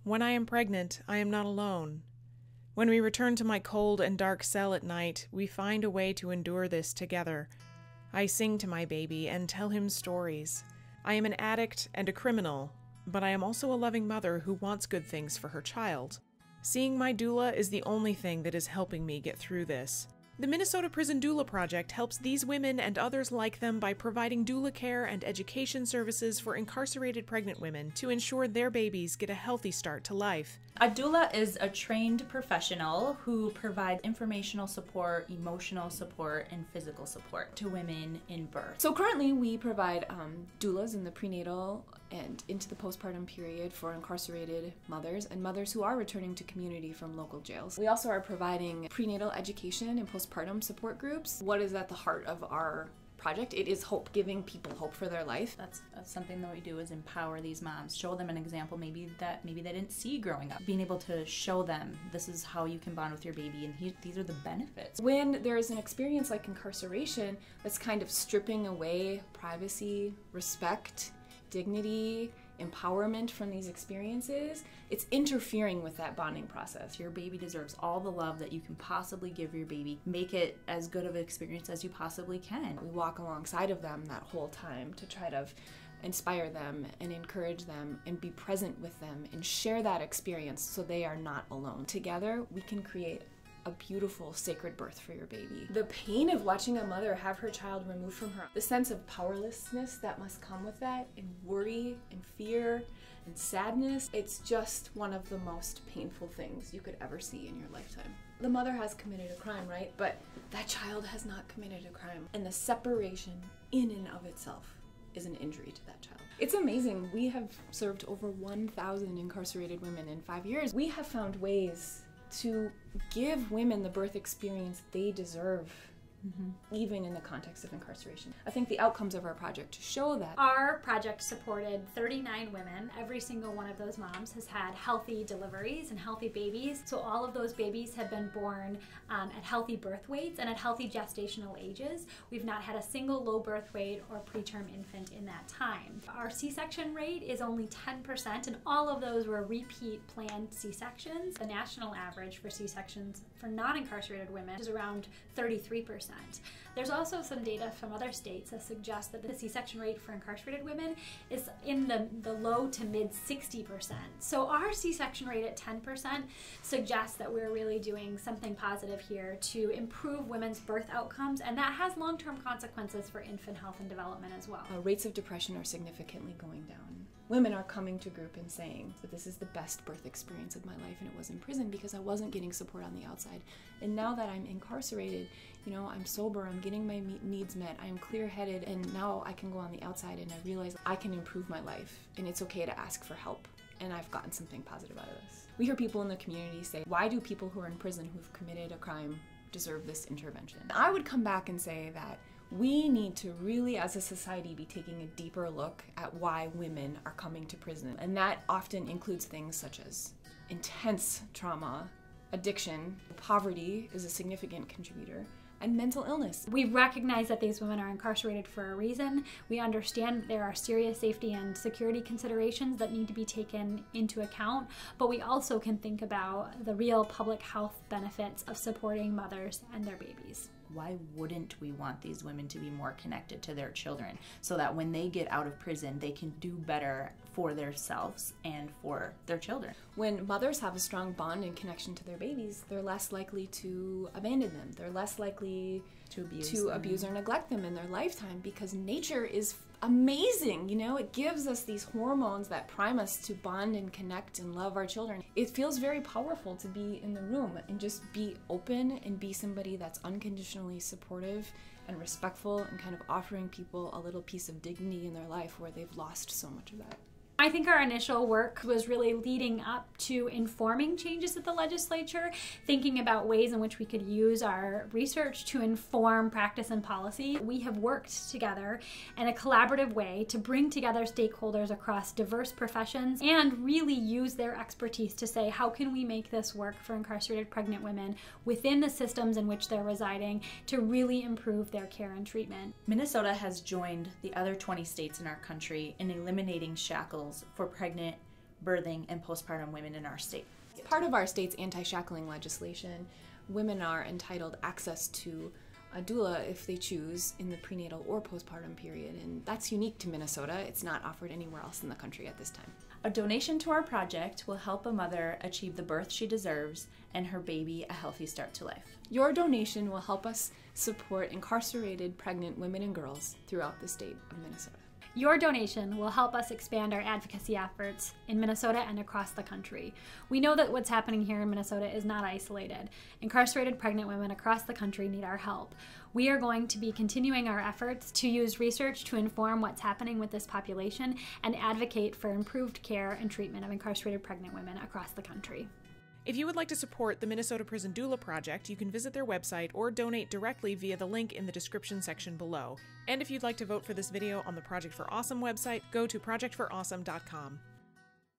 When I am pregnant, I am not alone. When we return to my cold and dark cell at night, we find a way to endure this together. I sing to my baby and tell him stories. I am an addict and a criminal, but I am also a loving mother who wants good things for her child. Seeing my doula is the only thing that is helping me get through this. The Minnesota Prison Doula Project helps these women and others like them by providing doula care and education services for incarcerated pregnant women to ensure their babies get a healthy start to life. A doula is a trained professional who provides informational support, emotional support, and physical support to women in birth. So currently we provide doulas in the prenatal and into the postpartum period for incarcerated mothers and mothers who are returning to community from local jails. We also are providing prenatal education and postpartum support groups. What is at the heart of our project? It is hope, giving people hope for their life. That's something that we do, is empower these moms, show them an example maybe they didn't see growing up. Being able to show them this is how you can bond with your baby, and these are the benefits. When there is an experience like incarceration that's kind of stripping away privacy, respect, dignity, empowerment from these experiences, it's interfering with that bonding process. Your baby deserves all the love that you can possibly give your baby. Make it as good of an experience as you possibly can. We walk alongside of them that whole time to try to inspire them and encourage them and be present with them and share that experience so they are not alone. Together, we can create a beautiful, sacred birth for your baby. The pain of watching a mother have her child removed from her, the sense of powerlessness that must come with that, and worry and fear and sadness, it's just one of the most painful things you could ever see in your lifetime. The mother has committed a crime, right? But that child has not committed a crime. And the separation in and of itself is an injury to that child. It's amazing. We have served over 1,000 incarcerated women in 5 years. We have found ways to give women the birth experience they deserve, even in the context of incarceration. I think the outcomes of our project show that. Our project supported 39 women. Every single one of those moms has had healthy deliveries and healthy babies. So all of those babies have been born at healthy birth weights and at healthy gestational ages. We've not had a single low birth weight or preterm infant in that time. Our C-section rate is only 10%, and all of those were repeat planned C-sections. The national average for C-sections for non-incarcerated women is around 33%. There's also some data from other states that suggest that the C-section rate for incarcerated women is in the low to mid 60%. So our C-section rate at 10% suggests that we're really doing something positive here to improve women's birth outcomes, and that has long-term consequences for infant health and development as well. Rates of depression are significantly going down. Women are coming to group and saying that this is the best birth experience of my life, and it was in prison because I wasn't getting support on the outside. And now that I'm incarcerated, you know, I'm sober, I'm getting my needs met, I'm clear-headed, and now I can go on the outside and I realize I can improve my life, and it's okay to ask for help. And I've gotten something positive out of this. We hear people in the community say, why do people who are in prison who've committed a crime deserve this intervention? I would come back and say that we need to really, as a society, be taking a deeper look at why women are coming to prison. And that often includes things such as intense trauma, addiction, poverty is a significant contributor, and mental illness. We recognize that these women are incarcerated for a reason. We understand that there are serious safety and security considerations that need to be taken into account, but we also can think about the real public health benefits of supporting mothers and their babies. Why wouldn't we want these women to be more connected to their children so that when they get out of prison, they can do better for themselves and for their children? When mothers have a strong bond and connection to their babies, they're less likely to abandon them. They're less likely to abuse or neglect them in their lifetime, because nature is amazing, you know? It gives us these hormones that prime us to bond and connect and love our children. It feels very powerful to be in the room and just be open and be somebody that's unconditionally supportive and respectful and kind of offering people a little piece of dignity in their life where they've lost so much of that. I think our initial work was really leading up to informing changes at the legislature, thinking about ways in which we could use our research to inform practice and policy. We have worked together in a collaborative way to bring together stakeholders across diverse professions and really use their expertise to say, how can we make this work for incarcerated pregnant women within the systems in which they're residing to really improve their care and treatment. Minnesota has joined the other 20 states in our country in eliminating shackles for pregnant birthing and postpartum women in our state. Part of our state's anti-shackling legislation, women are entitled access to a doula if they choose in the prenatal or postpartum period, and that's unique to Minnesota. It's not offered anywhere else in the country at this time. A donation to our project will help a mother achieve the birth she deserves and her baby a healthy start to life. Your donation will help us support incarcerated pregnant women and girls throughout the state of Minnesota. Your donation will help us expand our advocacy efforts in Minnesota and across the country. We know that what's happening here in Minnesota is not isolated. Incarcerated pregnant women across the country need our help. We are going to be continuing our efforts to use research to inform what's happening with this population and advocate for improved care and treatment of incarcerated pregnant women across the country. If you would like to support the Minnesota Prison Doula Project, you can visit their website or donate directly via the link in the description section below. And if you'd like to vote for this video on the Project for Awesome website, go to projectforawesome.com.